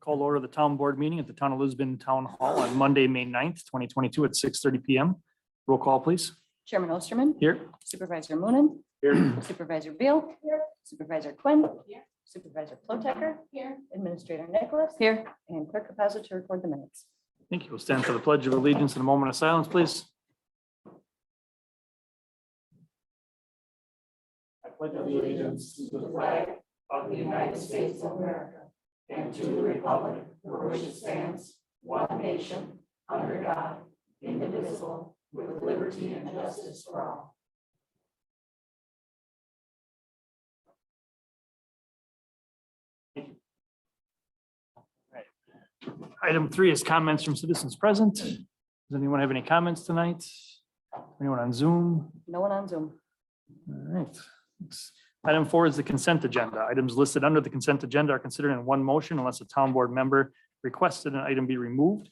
Call to order the town board meeting at the Town of Lisbon Town Hall on Monday, May 9th, 2022 at 6:30 PM. Roll call, please. Chairman Osterman. Here. Supervisor Moonen. Here. Supervisor Beal. Here. Supervisor Quinn. Here. Supervisor Plotecker. Here. Administrator Nicholas. Here. And Clerk Capazza to record the minutes. Thank you. We'll stand for the Pledge of Allegiance in a moment of silence, please. I pledge allegiance to the flag of the United States of America and to the republic for which it stands, one nation, under God, indivisible, with liberty and justice for all. Item 3 is comments from citizens present. Does anyone have any comments tonight? Anyone on Zoom? No one on Zoom. All right. Thanks. Item 4 is the consent agenda. Items listed under the consent agenda are considered in one motion unless a town board member requested an item be removed.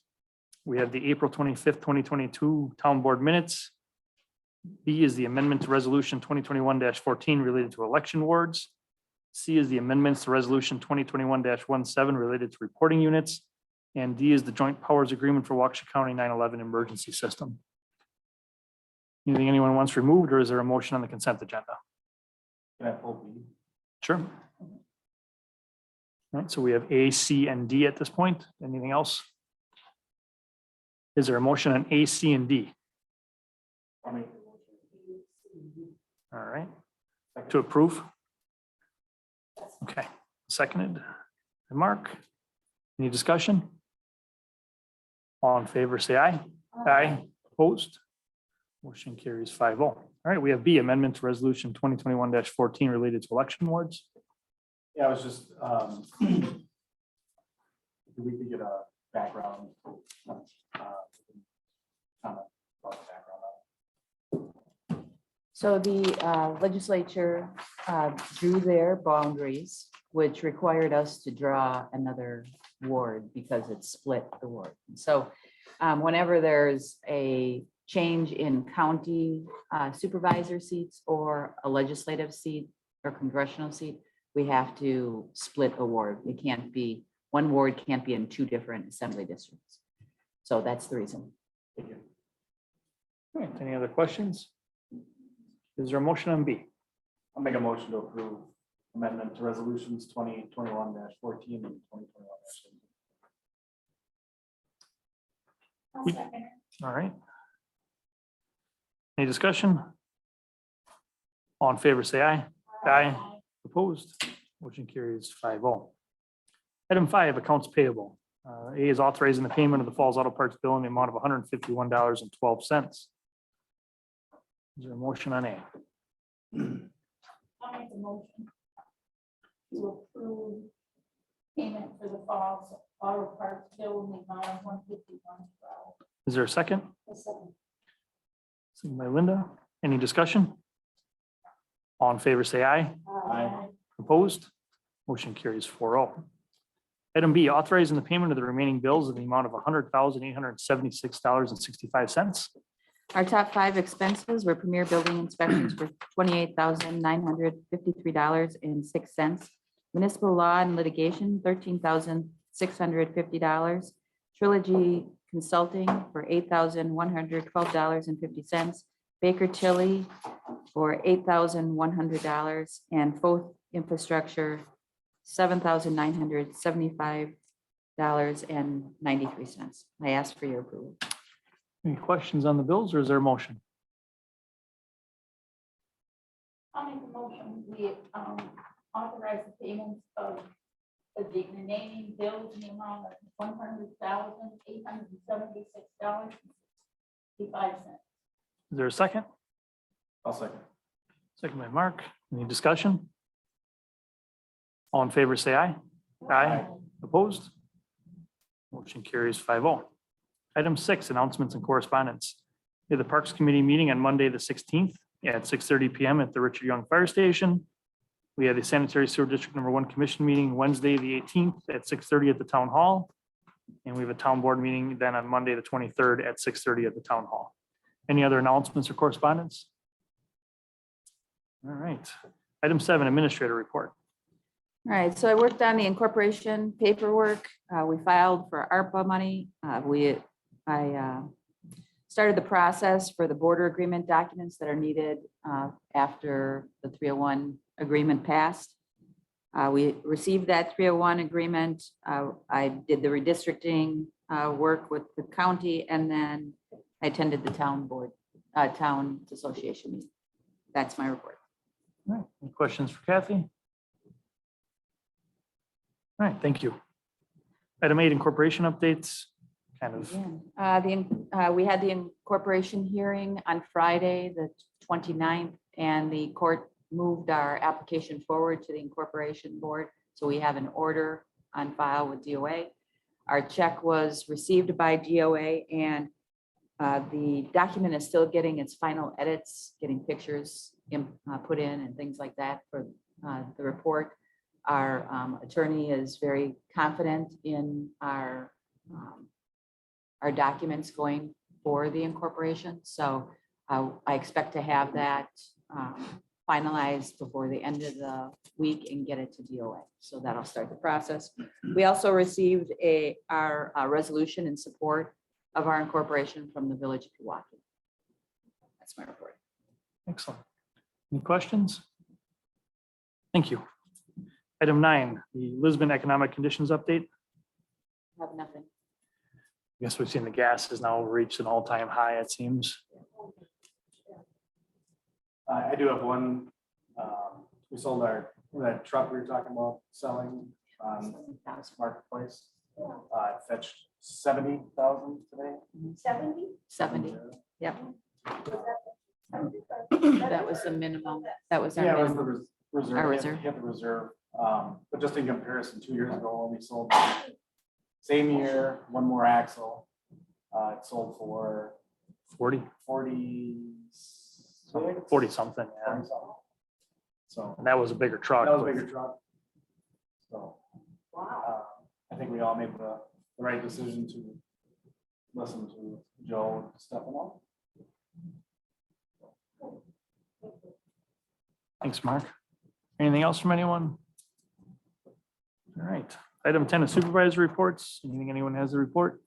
We have the April 25th, 2022 town board minutes. B is the amendment to resolution 2021-14 related to election wards. C is the amendments to resolution 2021-17 related to reporting units. And D is the joint powers agreement for Waukesha County 9/11 emergency system. Anything anyone wants removed, or is there a motion on the consent agenda? Sure. All right, so we have A, C, and D at this point. Anything else? Is there a motion on A, C, and D? All right, to approve? Okay, seconded. And Mark, any discussion? All in favor, say aye. Aye. Opposed? Motion carries 5-0. All right, we have B, amendment to resolution 2021-14 related to election wards. Yeah, I was just, if we could get a background. Comment about the background. So the legislature drew their boundaries, which required us to draw another ward because it split the ward. So whenever there's a change in county supervisor seats or a legislative seat or congressional seat, we have to split a ward. It can't be, one ward can't be in two different assembly districts. So that's the reason. Thank you. All right, any other questions? Is there a motion on B? I'll make a motion to approve amendment to resolutions 2021-14 and 2021-17. All right. Any discussion? All in favor, say aye. Aye. Opposed? Motion carries 5-0. Item 5, accounts payable. A is authorizing the payment of the Falls Auto Parts bill in the amount of $151.12. Is there a motion on A? I'll make a motion to approve payment for the Falls Auto Parts bill in the amount of $151.12. Is there a second? Second by Linda. Any discussion? All in favor, say aye. Aye. Opposed? Motion carries 4-0. Item B, authorizing the payment of the remaining bills in the amount of $100,876.65. Our top 5 expenses were premier building inspections for $28,953.06. Municipal law and litigation, $13,650. Trilogy Consulting for $8,112.50. Baker Tilly for $8,100, and Fourth Infrastructure $7,975.93. I ask for your approval. Any questions on the bills, or is there a motion? I'll make a motion, we authorize the payments of the remaining bills in the amount of $100,876.65. Is there a second? I'll second. Second by Mark. Any discussion? All in favor, say aye. Aye. Opposed? Motion carries 5-0. Item 6, announcements and correspondence. We have the Parks Committee meeting on Monday, the 16th at 6:30 PM at the Richard Young Fire Station. We have the Sanitary Sewer District Number 1 Commission meeting Wednesday, the 18th at 6:30 at the Town Hall. And we have a town board meeting then on Monday, the 23rd at 6:30 at the Town Hall. Any other announcements or correspondence? All right. Item 7, administrator report. All right, so I worked on the incorporation paperwork. We filed for ARPA money. I started the process for the border agreement documents that are needed after the 301 agreement passed. We received that 301 agreement. I did the redistricting work with the county, and then I attended the town association meeting. That's my report. All right, any questions for Kathy? All right, thank you. Item 8, incorporation updates, kind of. We had the incorporation hearing on Friday, the 29th, and the court moved our application forward to the incorporation board. So we have an order on file with DOA. Our check was received by DOA, and the document is still getting its final edits, getting pictures put in and things like that for the report. Our attorney is very confident in our documents going for the incorporation. So I expect to have that finalized before the end of the week and get it to DOA. So that'll start the process. We also received our resolution in support of our incorporation from the Village of Pewaukee. That's my report. Excellent. Any questions? Thank you. Item 9, the Lisbon Economic Conditions Update. Have nothing. I guess we've seen the gas has now reached an all-time high, it seems. I do have one. We sold that truck we were talking about selling on Marketplace. It fetched 70,000 today. 70. Yep. That was the minimum. That was our Yeah, it was minimum. the reserve. Our We reserve. had the reserve. But just in comparison, 2 years ago, when we sold same year, one more axle, it sold for 40 something, yeah. So And that was a bigger truck. that was a with- bigger truck. So I think we all made the right decision to listen to Joe Stefano. Thanks, Mark. Anything else from anyone? All right. Item 10 is supervisor reports. Anything anyone has to report?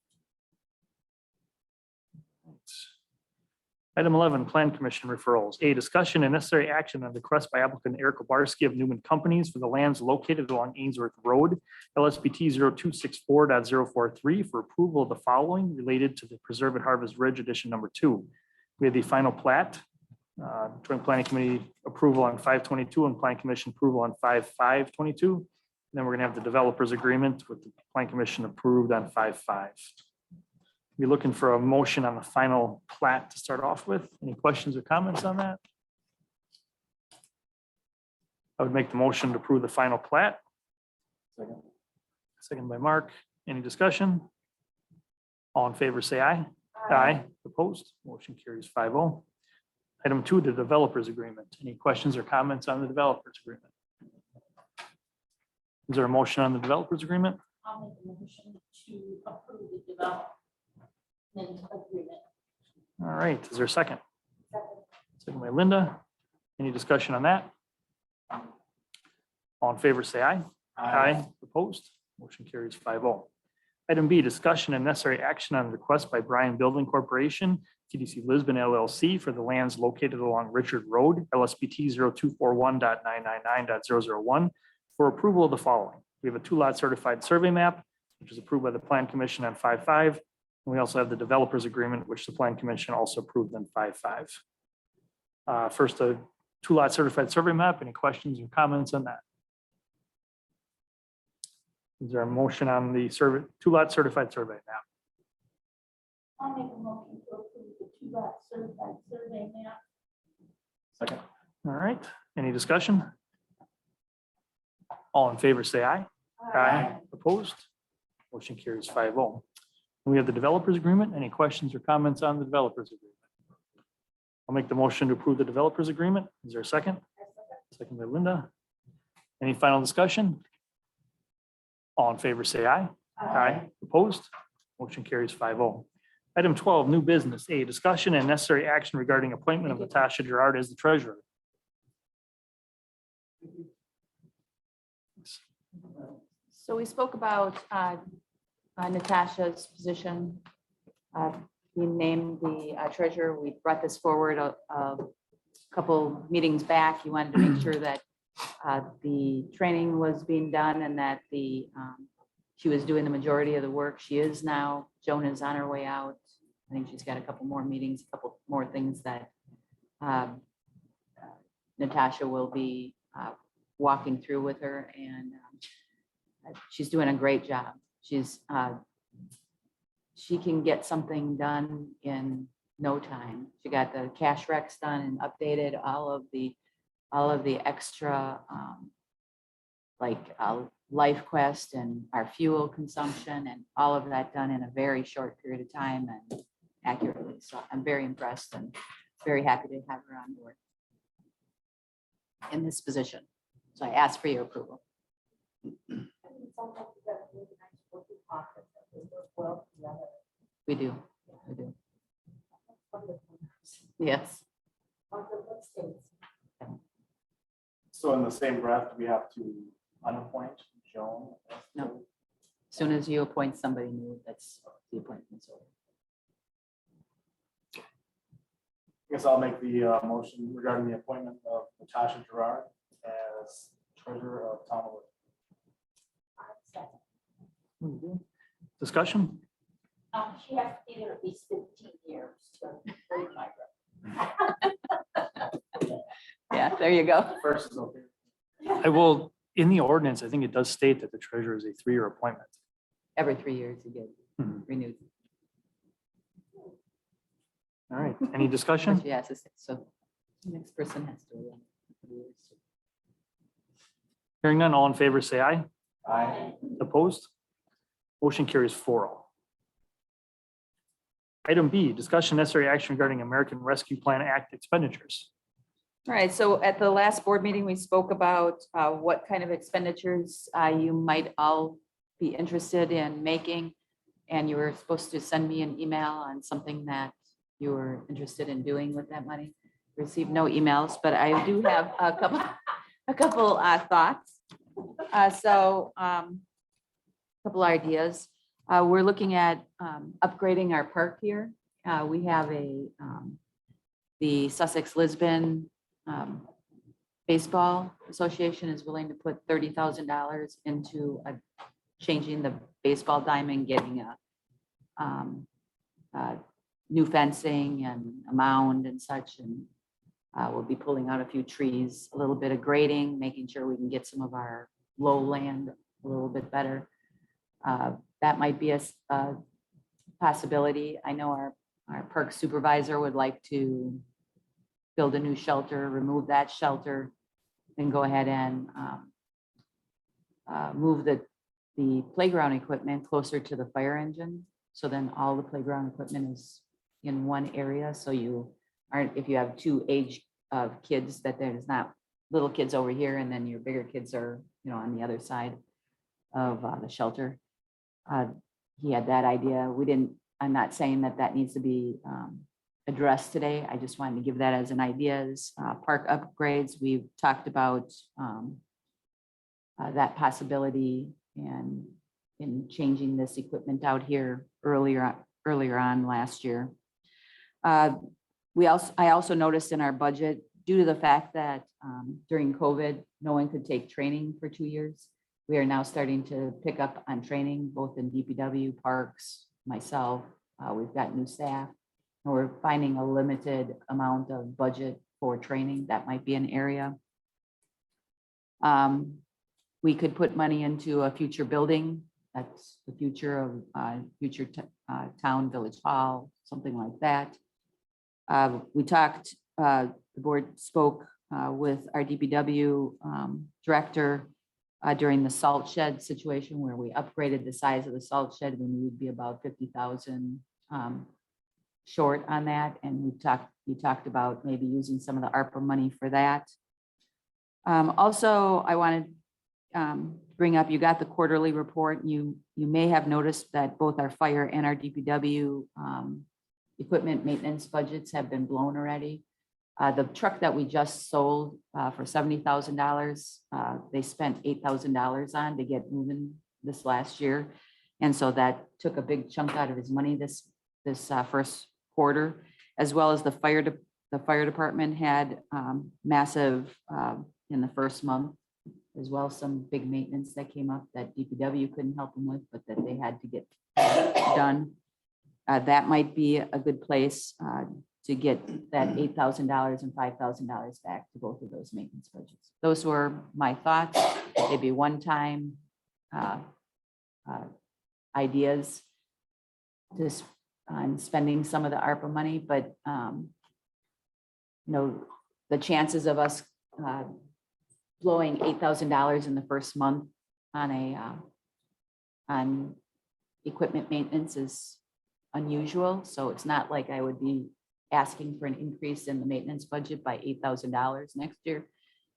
Item 11, Plan Commission referrals. A, discussion and necessary action on the request by applicant Eric Obarski of Newman Companies for the lands located along Ainsworth Road, LSBT 0264.043 for approval of the following related to the Preserve at Harvest Ridge Edition number 2. We have the final plat, Joint Planning Committee approval on 5/22 and Plan Commission approval on 5/5/22. Then we're gonna have the developers agreement with the Plan Commission approved on 5/5. Be looking for a motion on the final plat to start off with. Any questions or comments on that? I would make the motion to approve the final plat. Second. Second by Mark. Any discussion? All in favor, say aye. Aye. Opposed? Motion carries 5-0. Item 2, the developers agreement. Any questions or comments on the developers agreement? Is there a motion on the developers agreement? I'll make a motion to approve the development agreement. All right, is there a second? Second by Linda. Any discussion on that? All in favor, say aye. Aye. Opposed? Motion carries 5-0. Item B, discussion and necessary action on request by Bryan Building Corporation, TDC Lisbon LLC for the lands located along Richard Road, LSBT 0241.999.001 for approval of the following. We have a 2-lot certified survey map, which is approved by the Plan Commission on 5/5. And we also have the developers agreement, which the Plan Commission also approved on 5/5. First, a 2-lot certified survey map. Any questions or comments on that? Is there a motion on the 2-lot certified survey map? I'll make a motion to approve the 2-lot certified survey map. Second. All right, any discussion? All in favor, say aye. Aye. Opposed? Motion carries 5-0. We have the developers agreement. Any questions or comments on the developers agreement? I'll make the motion to approve the developers agreement. Is there a second? Second by Linda. Any final discussion? All in favor, say aye. Aye. Opposed? Motion carries 5-0. Item 12, new business. A, discussion and necessary action regarding appointment of Natasha Gerard as the treasurer. So we spoke about Natasha's position being named the treasurer. We brought this forward a couple meetings back. You wanted to make sure that the training was being done and that she was doing the majority of the work. She is now. Joan is on her way out. I think she's got a couple more meetings, a couple more things that Natasha will be walking through with her, and she's doing a great job. She can get something done in no time. She got the cash recs done and updated all of the extra LifeQuest and our fuel consumption and all of that done in a very short period of time and accurately. So I'm very impressed and very happy to have her on board in this position. So I ask for your approval. We do. Yes. So in the same breath, we have to unappoint Joan. No. As soon as you appoint somebody new, that's the appointment's over. I guess I'll make the motion regarding the appointment of Natasha Gerard as treasurer of Town of Wood. Discussion? She has to be there at least 15 years to read my Yeah, there you go. First is okay. I will, in the ordinance, I think it does state that the treasurer is a 3-year appointment. Every 3 years you get Mhm. renewed. All right, any discussion? Yes, so the next person has to. Hearing none, all in favor, say aye. Aye. Opposed? Motion carries 4-0. Item B, discussion necessary action regarding American Rescue Plan Act expenditures. All right, so at the last board meeting, we spoke about what kind of expenditures you might all be interested in making. And you were supposed to send me an email on something that you were interested in doing with that money. Received no emails, but I do have a couple thoughts. Couple ideas. We're looking at upgrading our park here. We have the Sussex Lisbon Baseball Association is willing to put $30,000 into changing the baseball diamond, getting a new fencing and a mound and such. And we'll be pulling out a few trees, a little bit of grading, making sure we can get some of our low land a little bit better. That might be a possibility. I know our park supervisor would like to build a new shelter, remove that shelter, and go ahead and move the playground equipment closer to the fire engine. So then all the playground equipment is in one area. So you aren't, if you have two age of kids, that there's not little kids over here and then your bigger kids are, on the other side of the shelter. He had that idea. I'm not saying that needs to be addressed today. I just wanted to give that as an idea. Park upgrades, we've talked about that possibility and in changing this equipment out here earlier on last year. I also noticed in our budget, due to the fact that during COVID, no one could take training for 2 years. We are now starting to pick up on training, both in DPW, parks, myself. We've got new staff, and we're finding a limited amount of budget for training. That might be an area. We could put money into a future building. That's the future of future town, village hall, something like that. We talked, the board spoke with our DPW director during the salt shed situation where we upgraded the size of the salt shed. We would be about 50,000 short on that. And we talked about maybe using some of the ARPA money for that. Also, I wanted to bring up, you got the quarterly report. You may have noticed that both our fire and our DPW equipment maintenance budgets have been blown already. The truck that we just sold for $70,000, they spent $8,000 on to get moving this last year. And so that took a big chunk out of his money this first quarter, as well as the fire department had massive in the first month, as well as some big maintenance that came up that DPW couldn't help them with, but that they had to get done. That might be a good place to get that $8,000 and $5,000 back to both of those maintenance budgets. Those were my thoughts. They'd be one-time ideas just on spending some of the ARPA money, but the chances of us blowing $8,000 in the first month on equipment maintenance is unusual. So it's not like I would be asking for an increase in the maintenance budget by $8,000 next year.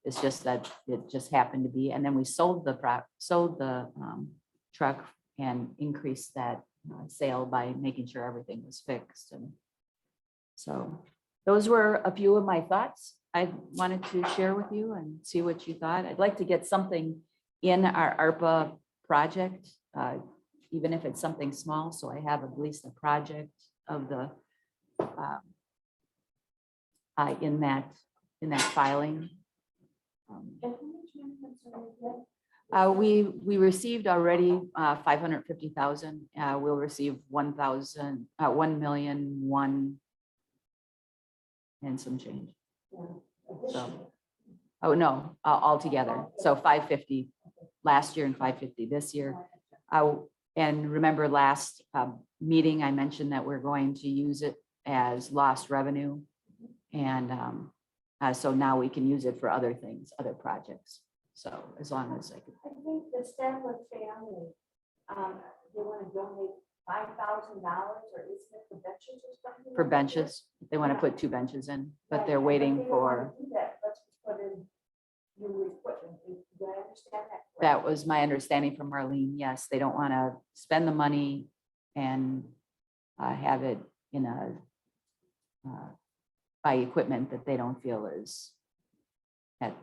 It's just that it just happened to be, and then we sold the truck and increased that sale by making sure everything was fixed. And so those were a few of my thoughts I wanted to share with you and see what you thought. I'd like to get something in our ARPA project, even if it's something small, so I have at least a project of the in that filing. We received already 550,000. We'll receive 1,000,001 and some change. So, oh no, altogether. So 550 last year and 550 this year. And remember last meeting, I mentioned that we're going to use it as lost revenue. And so now we can use it for other things, other projects. So as long as I could. I think the Stanwood family, they want to donate $5,000 or isn't it for benches or something? For benches, they want to put 2 benches in, but they're waiting for, Let's put in new equipment. Do I understand that? that was my understanding from Marlene. Yes, they don't want to spend the money and have it in a buy equipment that they don't feel is at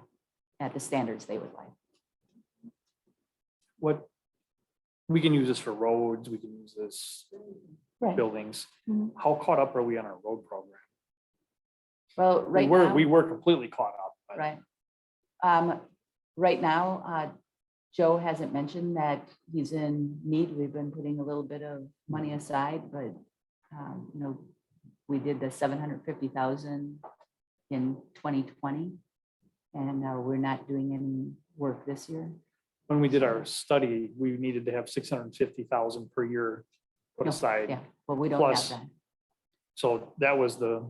the standards they would like. What, we can use this for roads, we can use this Right. buildings. Mhm. How caught up are we on our road program? Well, right now. We were completely caught up. but- Right. Right now, Joe hasn't mentioned that he's in need. We've been putting a little bit of money aside, but we did the 750,000 in 2020, and we're not doing any work this year. When we did our study, we needed to have 650,000 per year put No, aside. Yeah, well, we don't Plus, have that. So that was what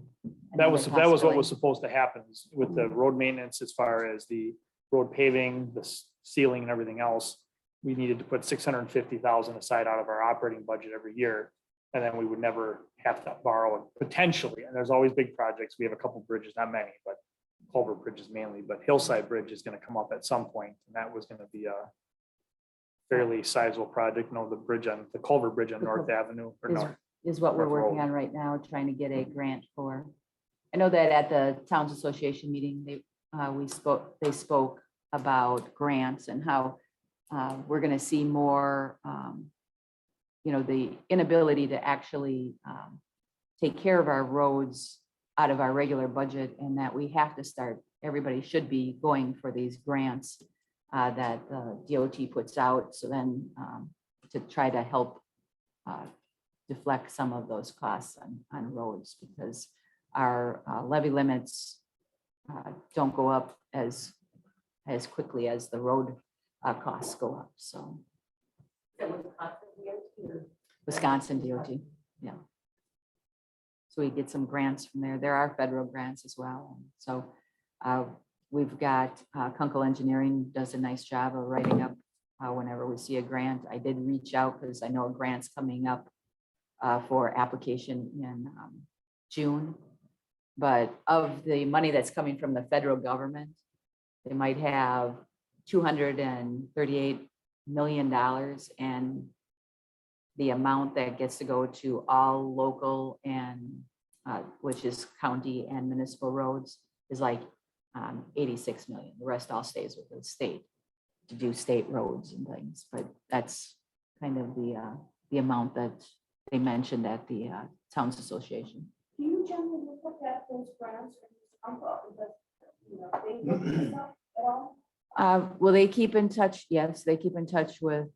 Another was possibility. supposed to happen with the road maintenance as far as the road paving, the sealing and everything else. We needed to put 650,000 aside out of our operating budget every year. And then we would never have to borrow potentially. And there's always big projects. We have a couple bridges, not many, but culvert bridges mainly, but Hillside Bridge is going to come up at some point, and that was going to be a fairly sizable project. The culvert bridge on The North Avenue or Is- North. Is what we're North working Road. on right now, trying to get a grant for. I know that at the Towns Association meeting, they spoke about grants and how we're going to see more, the inability to actually take care of our roads out of our regular budget, and that we have to start, everybody should be going for these grants that DOT puts out. So then to try to help deflect some of those costs on roads, because our levy limits don't go up as quickly as the road costs go up. So Wisconsin DOT, yeah. So we get some grants from there. There are federal grants as well. So we've got Kunkel Engineering does a nice job of writing up whenever we see a grant. I did reach out because I know a grant's coming up for application in June. But of the money that's coming from the federal government, they might have $238 million, and the amount that gets to go to all local and which is county and municipal roads is like 86 million. The rest all stays with the state to do state roads and things, but that's kind of the amount that they mentioned at the Towns Association. Do you generally look at those grants or just they look this up at all? Well, they keep in touch, yes, they keep in touch with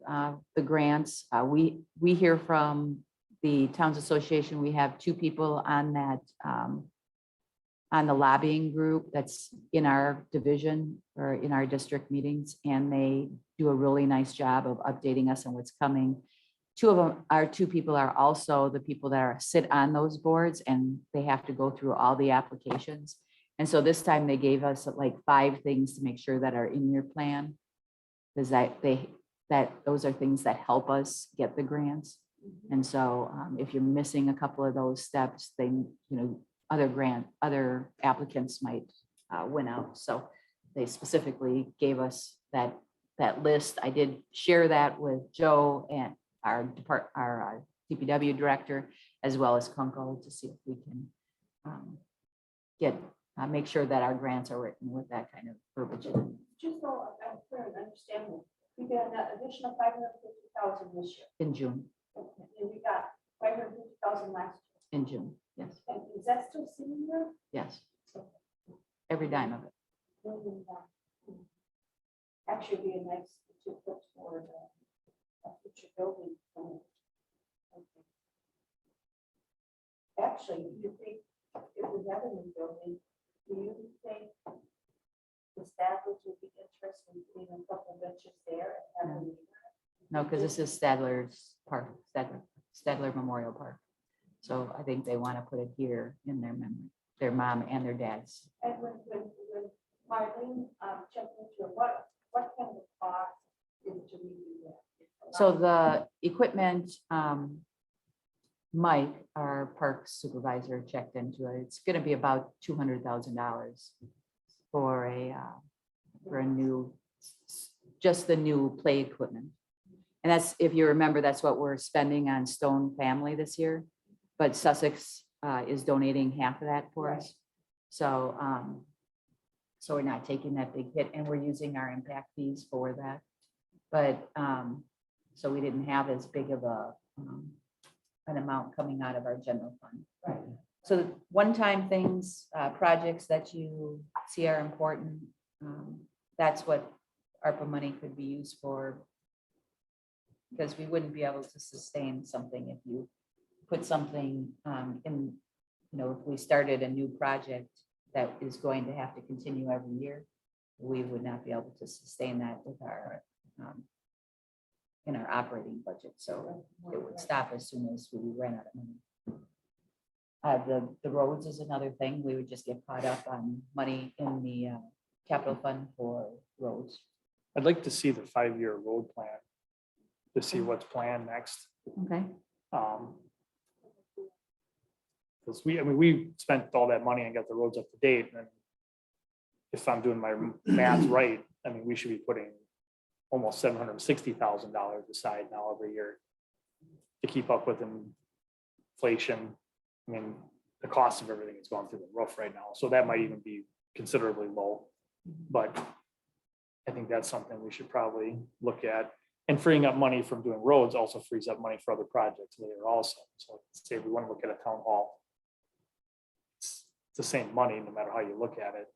the grants. We hear from the Towns Association, we have 2 people on that, on the lobbying group that's in our division or in our district meetings, and they do a really nice job of updating us on what's coming. 2 of them, our 2 people are also the people that sit on those boards, and they have to go through all the applications. And so this time they gave us like 5 things to make sure that are in your plan. Because those are things that help us get the grants. And so if you're missing a couple of those steps, then, other applicants might win out. So they specifically gave us that list. I did share that with Joe and our DPW director, as well as Kunkel, to see if we can make sure that our grants are written with that kind of verbiage. Just so I'm clear and understanding, we got an additional 550,000 this year. In June, And we got 550,000 last in June, yes, year. And is that still sitting there? yes. Every dime of it. Actually, be a nice to put toward a future building. Actually, you think if we have a new building, do you think the staff would be interested in putting a couple of benches there and having? No, because this is Stadler's Park, Stadler Memorial Park. So I think they want to put it here in their memory, their mom and their dad's. And when Marlene checked into it, what kind of cost is to redo that? So the equipment, Mike, our park supervisor, checked into it. It's going to be about $200,000 for a new, just the new play equipment. And that's, if you remember, that's what we're spending on Stone Family this year. But Sussex is donating half of that for us. So, so we're not taking that big hit, and we're using our impact fees for that. But so we didn't have as big of an amount coming out of our general fund. Right. So one-time things, projects that you see are important. That's what ARPA money could be used for. Because we wouldn't be able to sustain something if you put something in, if we started a new project that is going to have to continue every year, we would not be able to sustain that with our in our operating budget. So it would stop as soon as we ran out of money. The roads is another thing. We would just get caught up on money in the capital fund for roads. I'd like to see the 5-year road plan to see what's planned next. Okay. Because we spent all that money and got the roads up to date, and if I'm doing my math right, we should be putting almost $760,000 aside now every year to keep up with inflation. The cost of everything has gone through the roof right now, so that might even be considerably low. But I think that's something we should probably look at. And freeing up money from doing roads also frees up money for other projects later also. So say we want to look at a town hall, it's the same money no matter how you look at it.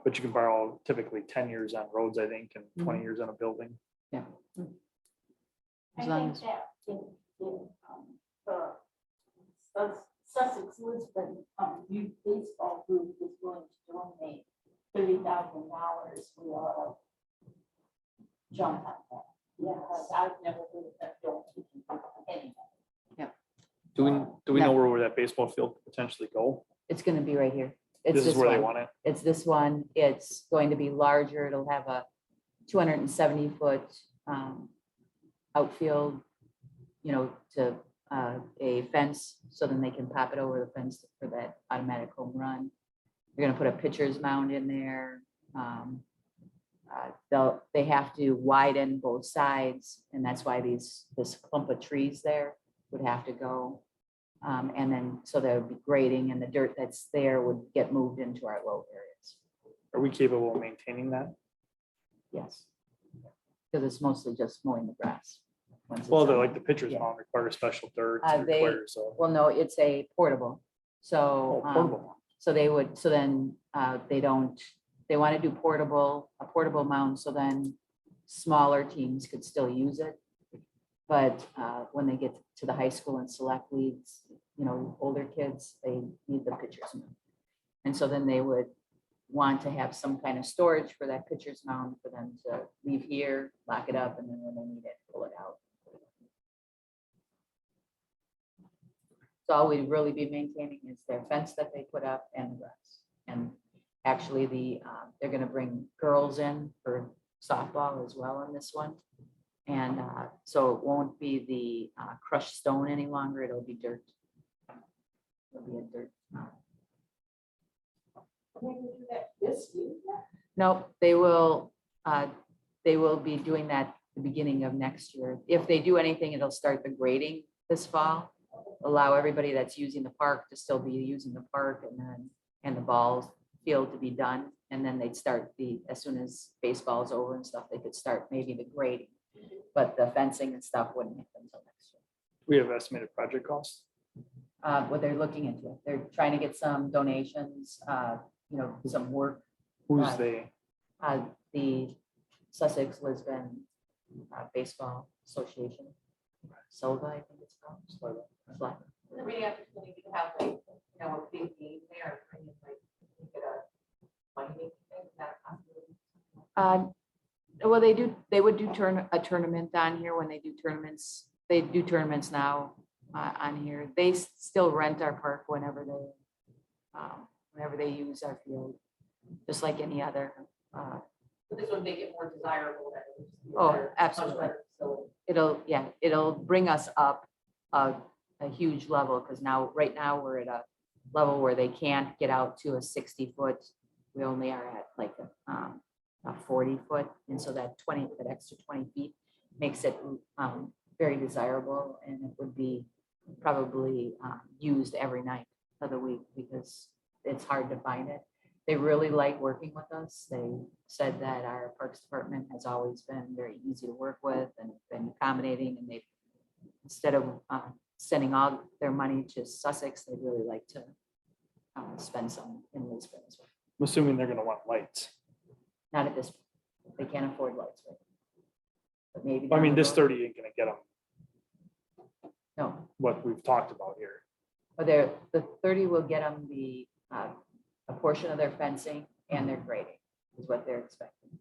But you can borrow typically 10 years on roads, I think, and 20 years on a building. Yeah. I As long think as, that the Sussex Lisbon youth baseball group is willing to donate $30,000. We ought to jump on that. Yes, I've never heard of that donation from anybody. Do we know where that baseball field could potentially go? it's going to be right here. It's This is where they one. want it. It's this one. It's going to be larger. It'll have a 270-foot outfield, to a fence, so then they can pop it over the fence for that automatic home run. They're gonna put a pitcher's mound in there. They have to widen both sides, and that's why this clump of trees there would have to go. And then, so there would be grading, and the dirt that's there would get moved into our low areas. Are we capable of maintaining that? Yes. because it's mostly just mowing the grass. once it's Well, they're on. like the pitcher's Yeah. mound require special dirt. They- requires a- Well, no, it's a portable, so. Oh, portable. So they would, so then they don't, they want to do a portable mound, so then smaller teams could still use it. But when they get to the high school and select leagues, older kids, they need the pitcher's mound. And so then they would want to have some kind of storage for that pitcher's mound for them to leave here, lock it up, and then when they need it, pull it out. So all we'd really be maintaining is their fence that they put up and the grass. And actually they're gonna bring girls in for softball as well in this one. And so it won't be the crushed stone any longer, it'll be dirt. It'll be a dirt. Can we do that this year? Nope, they will be doing that the beginning of next year. If they do anything, it'll start the grading this fall. Allow everybody that's using the park to still be using the park and the balls field to be done. And then they'd start as soon as baseball is over and stuff, they could start maybe the grading. But the fencing and stuff wouldn't happen until next year. We have estimated project costs. What they're looking into, it. They're trying to get some donations, some work. Who's Right. they? The Sussex Lisbon Baseball Association. Silva, I think it's called. Silva. The reading opportunity to have like, a big game there, like, you get a money making thing, is that a possibility? Well, they would do a tournament on here when they do tournaments. They do tournaments now on here. They still rent our park whenever they use our field, just like any other. But this would make it more desirable that it would just be a Oh, better- much absolutely. better facility. It'll bring us up a huge level, because right now, we're at a level where they can't get out to a 60-foot. We only are at like a 40-foot, and so that extra 20 feet makes it very desirable, and it would be probably used every night of the week, because it's hard to find it. They really like working with us. They said that our Parks Department has always been very easy to work with and been accommodating, and instead of sending all their money to Sussex, they'd really like to spend some in Lisbon as well. I'm assuming they're gonna want lights. Not at this, they can't afford lights, right? But maybe. I down mean, the this road. 30 ain't gonna get them No, what we've talked about here. but the 30 will get them a portion of their fencing and their grading is what they're expecting.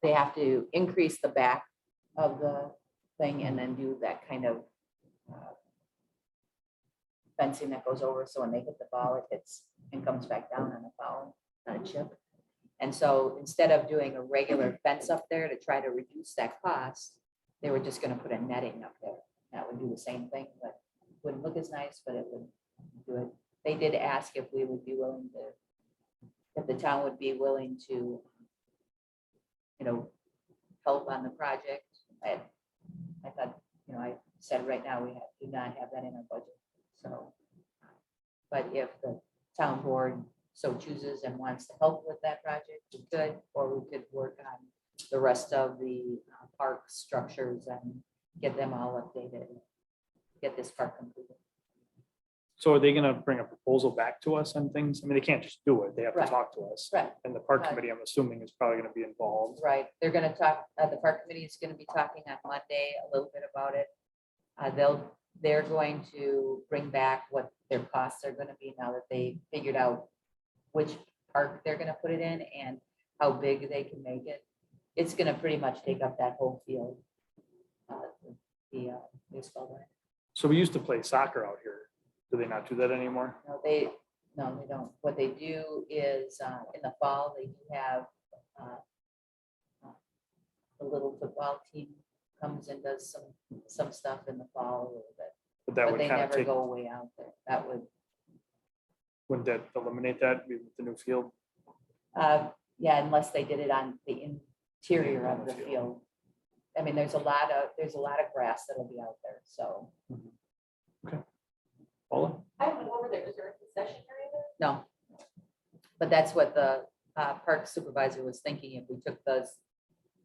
They have to increase the back of the thing and then do that kind of fencing that goes over, so when they hit the ball, it hits and comes back down on a foul, on a chip. And so instead of doing a regular fence up there to try to reduce that cost, they were just gonna put a netting up there. That would do the same thing, but wouldn't look as nice, but it would do it. They did ask if we would be willing to, if the town would be willing to, help on the project. I thought, I said right now we do not have that in our budget, so. But if the town board so chooses and wants to help with that project, we could, or we could work on the rest of the park structures and get them all updated, get this park completed. So are they gonna bring a proposal back to us on things? I mean, they can't just do it. They have to Right. talk to us. Right. And the park Right. committee, I'm assuming, is probably gonna be involved. Right, they're gonna talk, the park committee is gonna be talking on Monday a little bit about it. They're going to bring back what their costs are gonna be now that they figured out which park they're gonna put it in and how big they can make it. It's gonna pretty much take up that whole field. The baseball diamond. So we used to play soccer out here. Do they not do that anymore? No, they don't. What they do is, in the fall, they do have the little football team comes and does some stuff in the fall a little bit, But that but would they kind of never take, go away out there. That would, wouldn't that eliminate that with the new field? yeah, unless they did it on the interior of the field. I mean, there's a lot of grass that'll be out there, so, Paula? I went over there, is there a concession area there? no. But that's what the park supervisor was thinking,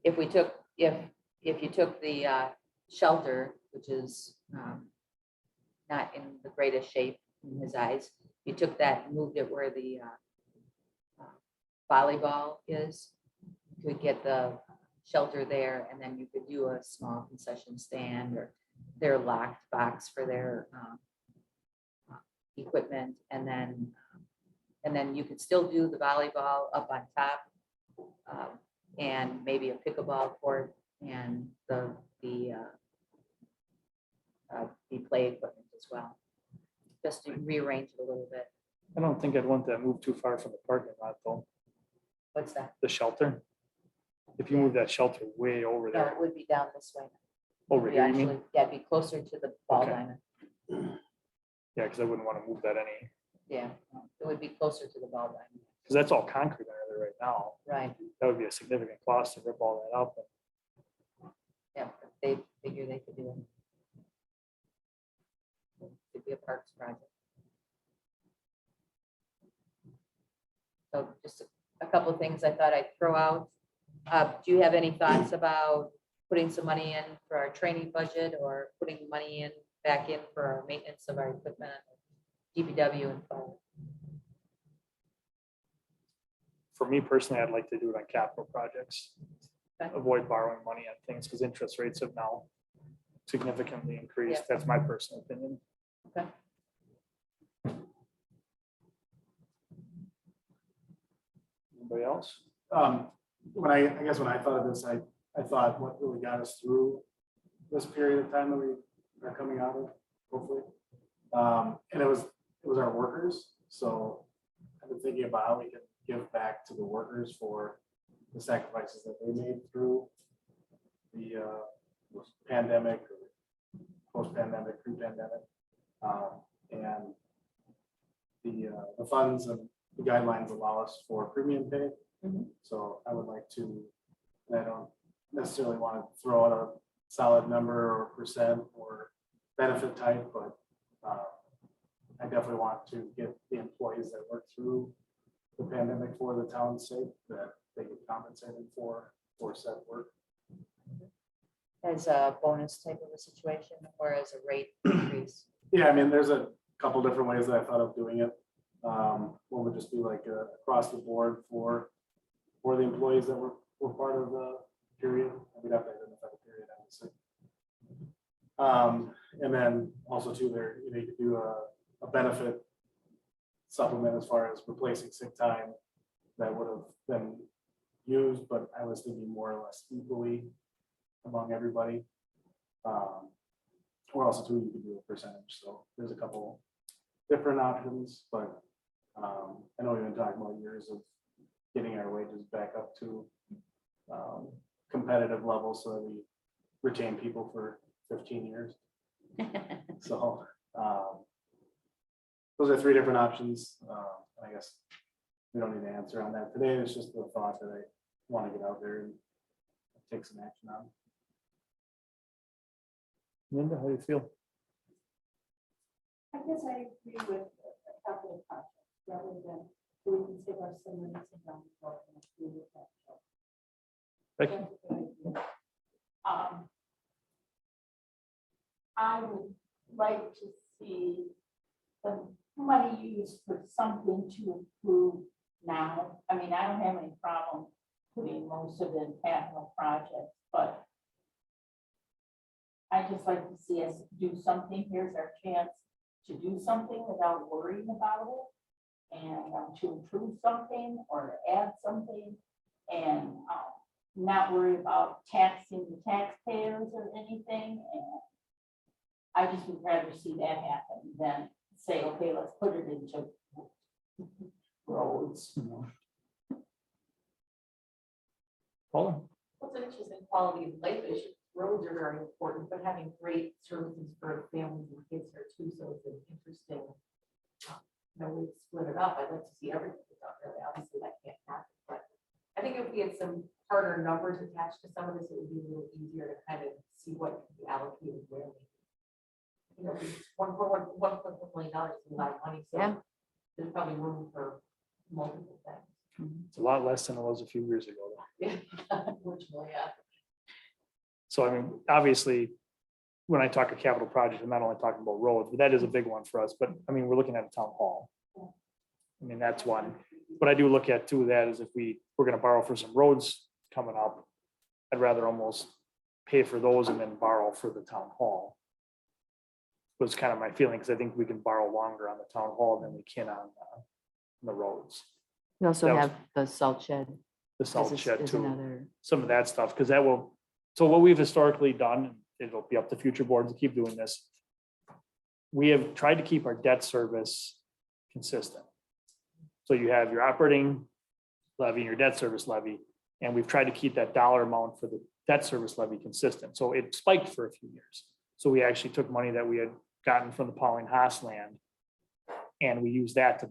if we took if you took the shelter, which is not in the greatest shape in his eyes, you took that and moved it where the volleyball is, you could get the shelter there, and then you could do a small concession stand or their locked box for their equipment, and then you could still do the volleyball up on top, and maybe a pickleball court and the play equipment as well, just to rearrange it a little bit. I don't think I'd want that moved too far from the parking lot though, What's that? the shelter. If you move that shelter way over No, there, it would be down this way. over We here, you mean? actually, yeah, it'd be closer to the ball Okay. diamond. Yeah, because I wouldn't want to move that any, Yeah, it would be closer to the ball diamond, because that's all concrete under there right now. right? That would be a significant cost to rip all that up. Yeah, but they figure they could do it. Could be a parks project. So just a couple of things I thought I'd throw out. Do you have any thoughts about putting some money in for our training budget, or putting money back in for our maintenance of our equipment, DPW and fire? For me personally, I'd like to do it on capital projects. Okay. Avoid borrowing money on things because interest rates have now significantly increased. Yeah. That's my personal opinion. Okay. Anybody else? When I guess when I thought of this, I thought what really got us through this period of time that we are coming out of, hopefully. And it was our workers. So I've been thinking about how we can give back to the workers for the sacrifices that they made through the pandemic or post-pandemic, pre-pandemic. And the funds and the guidelines allow us for premium pay. Mhm. So I would like to, and I don't necessarily want to throw out a solid number or percent or benefit type, but I definitely want to get the employees that work through the pandemic for the town's sake, that they get compensated for said work. As a bonus type of a situation, or as a rate increase? Yeah, I mean, there's a couple different ways that I thought of doing it. One would just be like across the board for the employees that were part of the period. We'd have to identify the period, obviously. And then also too, there, you could do a benefit supplement as far as replacing sick time that would have been used, but I was thinking more or less equally among everybody. Or also too, you could do a percentage. So there's a couple different options, but I know we've been talking about years of getting our wages back up to competitive levels so that we retain people for 15 years. So those are three different options. I guess we don't need to answer on that today. It's just the thought that I want to get out there and take some action on. Linda, how do you feel? I guess I agree with a capital project rather than so we can save our seniors and young people and agree with that. Becky? That's a good idea. I would like to see the money used for something to improve now. I mean, I don't have any problem putting most of it in capital projects, but I just like to see us do something. Here's our chance to do something without worrying about it, and to improve something or add something, and not worry about taxing the taxpayers or anything. And I just would rather see that happen than say, okay, let's put it into roads. Paula? What's an interesting quality of life issue? Roads are very important, but having great services for families and kids are too, so it's an interesting, way to split it up. I'd like to see everything that's out there. Obviously, that can't happen, but I think if we had some harder numbers attached to some of this, it would be a little easier to kind of see what can be allocated where. You know, $1.1 million is a lot of money, so Yeah. there's probably room for multiple things. It's a lot less than it was a few years ago. Though. Yeah, unfortunately, yeah. So I mean, obviously, when I talk a capital project, I'm not only talking about roads, but that is a big one for us. But I mean, we're looking at a town hall. I mean, that's one. But I do look at too, that is if we're gonna borrow for some roads coming up, I'd rather almost pay for those and then borrow for the town hall. Was kind of my feeling, because I think we can borrow longer on the town hall than we can on the roads. We also That was- have the salt shed. The salt is- shed is too, another. some of that stuff, because that will, so what we've historically done, and it'll be up to future boards to keep doing this. We have tried to keep our debt service consistent. So you have your operating levy and your debt service levy, and we've tried to keep that dollar amount for the debt service levy consistent. So it spiked for a few years. So we actually took money that we had gotten from the Pauline Haas land, and we used that to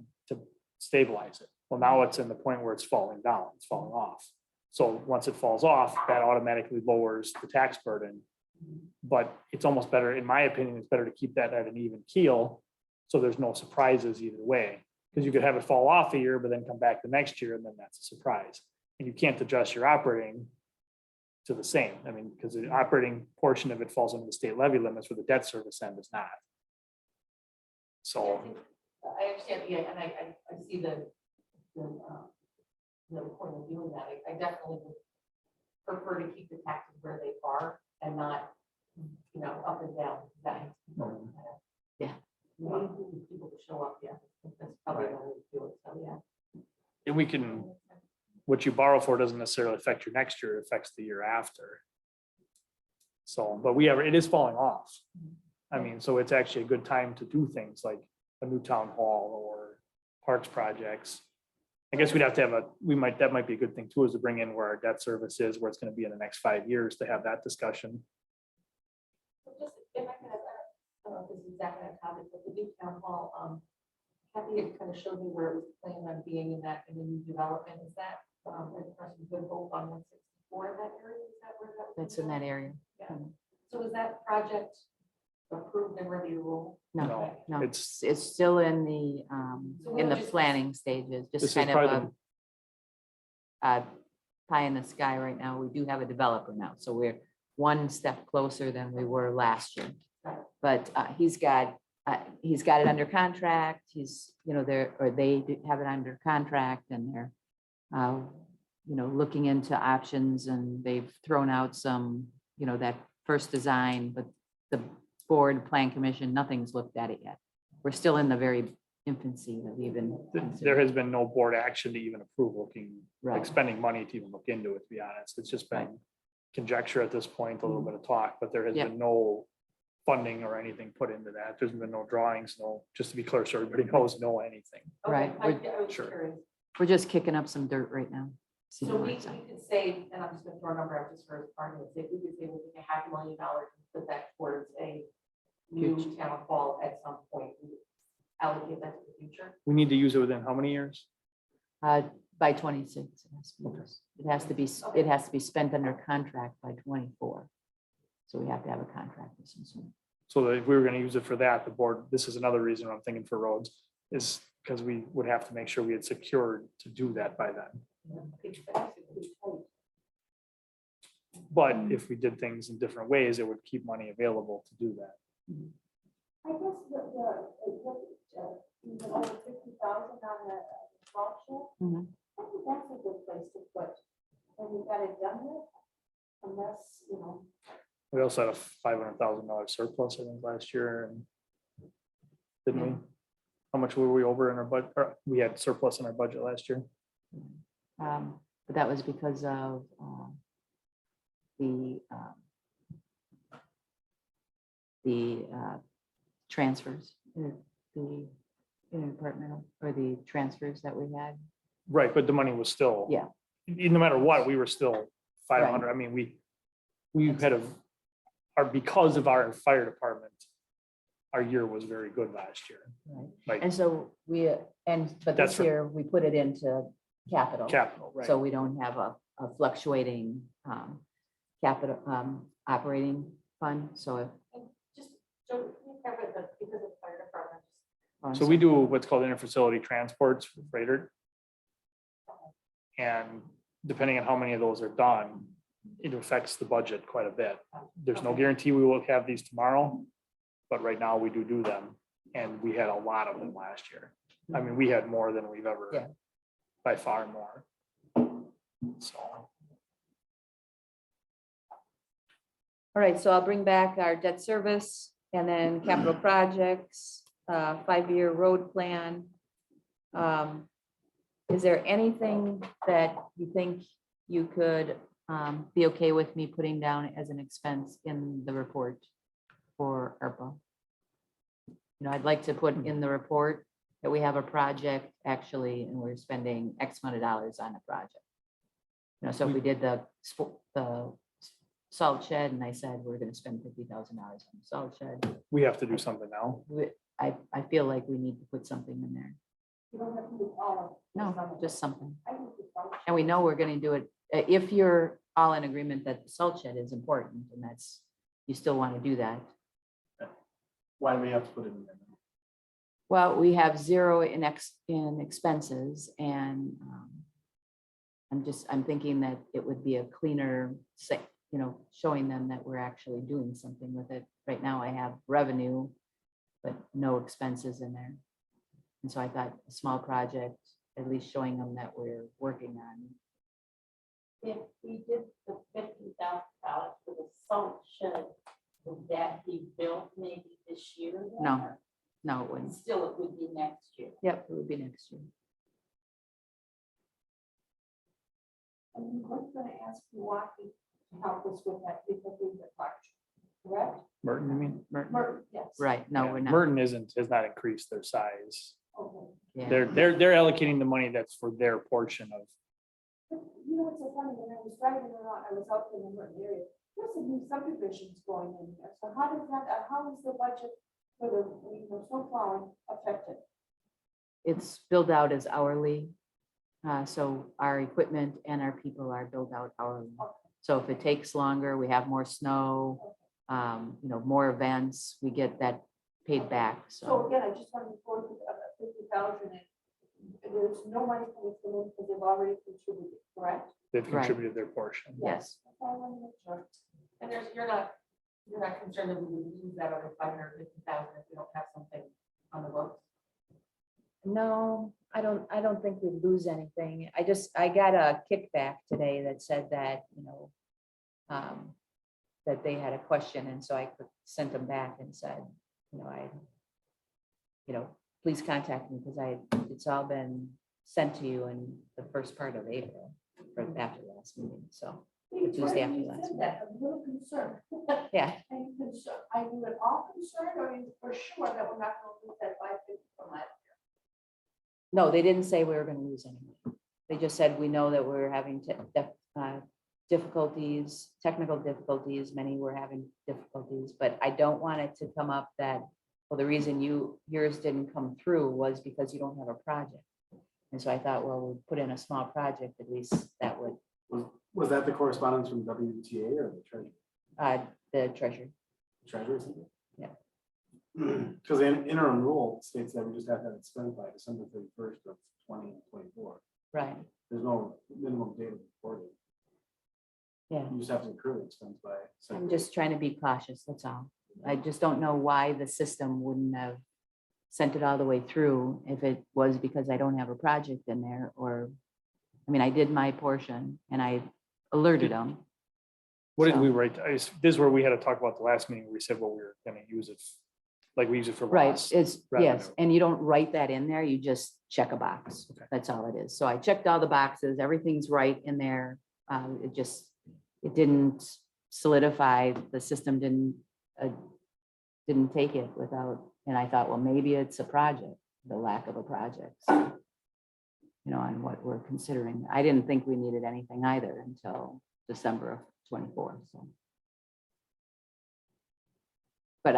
stabilize it. Well, now it's in the point where it's falling down, it's falling off. So once it falls off, that automatically lowers the tax burden. But it's almost better, in my opinion, it's better to keep that at an even keel, so there's no surprises either way. Because you could have it fall off a year, but then come back the next year, and then that's a surprise. And you can't adjust your operating to the same. I mean, because the operating portion of it falls under the state levy limits, where the debt service end is not. So, I understand, yeah, and I see the point of doing that. I definitely would prefer to keep the taxes where they are and not, up and down. That Yeah. People to show up, yeah, that's probably Right. the way to do it, so, yeah. and we can, what you borrow for doesn't necessarily affect your next year, it affects the year after. So, but it is falling off. I mean, so it's actually a good time to do things like a new town hall or parks projects. I guess we'd have to have that might be a good thing too, is to bring in where our debt service is, where it's gonna be in the next 5 years, to have that discussion. So just, if I can, I don't know if this is exactly a topic, but the new town hall, Kathy had kind of showed me where it was planning on being in the new development, is that, person Good Hope on 164 in that area, is that where that? was That's in that area. Yeah. So is that project approved and ready to roll? No, no, It's, it's still in the, So we'll just- planning stages, This just is kind of probably a pie in the sky right now. We do have a developer now, so we're one step closer than we were last year. But he's got it under contract. He's, they do have it under contract, and they're, looking into options, and they've thrown out some, that first design, but the board plan commission, nothing's looked at it yet. We're still in the very infancy of even. there has been no board action to even approve Right. spending money to even look into it, to be honest. It's just been conjecture at this point, a little bit of talk, but there has Yeah. been no funding or anything put into that. There's been no drawings, just to be clear, so everybody knows, no anything. Okay, Right, I was sure. curious. We're just kicking up some dirt right now. seeing So where we it's at. could say, and I'm just gonna throw a number out just for argument's sake, we could say we'll take $500,000 and put that towards a new town hall at some point. We would allocate that to the future. We need to use it within how many years? By 26. It has to be, it has to be spent under contract by 24. So we have to have a contract with some sort. So that if we were gonna use it for that, the board, this is another reason I'm thinking for roads, is because we would have to make sure we had secured to do that by then. But if we did things in different ways, it would keep money available to do that. I guess even over 50,000 on the salt shed. Mhm. I think that's a good place to put, and we got it done with, unless, We also had a $500,000 surplus, I think, last year, and didn't we? How much were we over in our budget? We had surplus in our budget last year. But that was because of the transfers, the interdepartmental or the transfers that we had. Right, but the money was still. Yeah. No matter what, we were still 500. I mean, we had because of our fire department, our year was very good last year. Right. Like And so but That's this for- year we put it into capital. capital, right? So we don't have a fluctuating capital operating fund. So if. Just, so can you cover because of the fire department? So we do what's called interfacility transports for freighter. And depending on how many of those are done, it affects the budget quite a bit. There's no guarantee we will have these tomorrow, but right now we do them. And we had a lot of them last year. I mean, we had more than we've Yeah. ever, by far more. So, All right, so I'll bring back our debt service and then capital projects, 5-year road plan. Is there anything that you think you could be okay with me putting down as an expense in the report for ARPA? You know, I'd like to put in the report that we have a project actually, and we're spending X amount of dollars on a project. You know, so if we did the salt shed and I said, we're gonna spend $50,000 on the salt shed, we have to do something now. I feel like we need to put something in there. You don't have to do all of it. No, just something. I think it's all- And we know we're gonna do it, if you're all in agreement that the salt shed is important and that's, you still want to do that. Why do we have to put it in there? Well, we have 0 in expenses and I'm thinking that it would be a cleaner, you know, showing them that we're actually doing something with it. Right now I have revenue, but no expenses in there. And so I thought a small project, at least showing them that we're working on. If we did the $50,000 for the salt shed, would that be built maybe this year? then? No, it wouldn't. Still, it would be next year. Yep, it would be next year. And we're gonna ask Milwaukee to help us with that because we the project, correct? Merton, you mean? Merton, yes. Right, no, Yeah, we're not. Merton has not increased their size. Okay. Yeah. They're allocating the money that's for their portion of, But you know what's so funny, when I was driving around, I was out in the Merton area, there's some new subdivisions going in there. So how does that, how is the budget for the, snow plowing affected? It's billed out as hourly. So our equipment and our people are billed out hourly. So if it takes longer, we have more snow, you know, more events, we get that paid back. So So, again, I just wanted to go to 50,000 and there's no money coming from them because they've already contributed, correct? they've Right. contributed their portion. yes, That's all I wanted to make sure. And you're not concerned that we would lose that other 550,000 if we don't have something on the books? no, I don't think we'd lose anything. I got a kickback today that said that, you know, that they had a question, and so I sent them back and said, you know, please contact me because it's all been sent to you in the first part of April, or after the last meeting, so, Tuesday after You last said that, I'm a little concerned. yeah. Are you concerned, are you at all concerned, or are you for sure that we're not going to lose that 550 from last year? No, they didn't say we were gonna lose anything. They just said, we know that we're having difficulties, technical difficulties, many were having difficulties, but I don't want it to come up that, well, the reason yours didn't come through was because you don't have a project. And so I thought, well, we'll put in a small project, at least that would, Was that the correspondence from WTA or the treasurer? the treasurer. Treasurer? Yeah. Because the interim rule states that we just have to have it spent by December 31st of 2024. Right, There's no minimum date of reporting. yeah. You just have to accrue the expense by. I'm just trying to be cautious, that's all. I just don't know why the system wouldn't have sent it all the way through if it was because I don't have a project in there, or, I mean, I did my portion and I alerted them. What did So- we write? This is where we had to talk about the last meeting. Where we said, well, we were gonna use it, like we use it for. Right, loss it's, yes, revenue. and you don't write that in there, you just check a box. Okay. That's all it is. So I checked all the boxes, everything's right in there. It didn't solidify, the system didn't take it without, and I thought, well, maybe it's a project, the lack of a project. So, you know, on what we're considering. I didn't think we needed anything either until December of 24, so. But